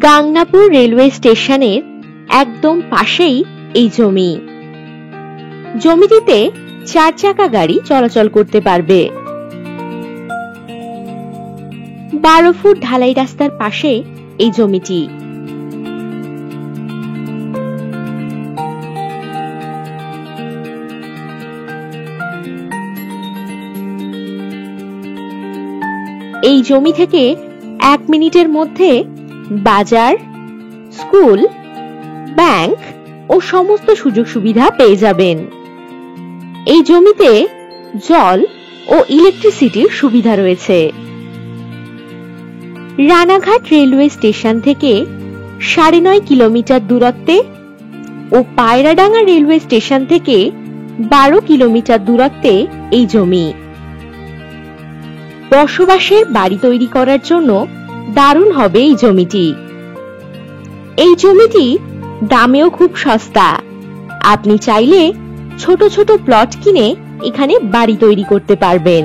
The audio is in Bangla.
গাংনাপুর রেলওয়ে স্টেশনের একদম পাশেই এই জমি। জমিটিতে 4 চাকা গাড়ি চলাচল করতে পারবে। 12 ফুট ঢালাই রাস্তার পাশে এই জমিটি। এই জমি থেকে 1 মিনিটের মধ্যে বাজার, স্কুল, ব্যাংক ও সমস্ত সুযোগ সুবিধা পেয়ে যাবেন। এই জমিতে জল ও ইলেকট্রিসিটির সুবিধা রয়েছে। রানাঘাট রেলওয়ে স্টেশন থেকে 9.5 কিলোমিটার দূরত্বে ও পায়রাডাঙ্গা রেলওয়ে স্টেশন থেকে 12 কিলোমিটার দূরত্বে এই জমি। বসবাসের বাড়ি তৈরি করার জন্য দারুণ হবে এই জমিটি। এই জমিটি দামেও খুব সস্তা। আপনি চাইলে ছোট ছোট প্লট কিনে এখানে বাড়ি তৈরি করতে পারবেন।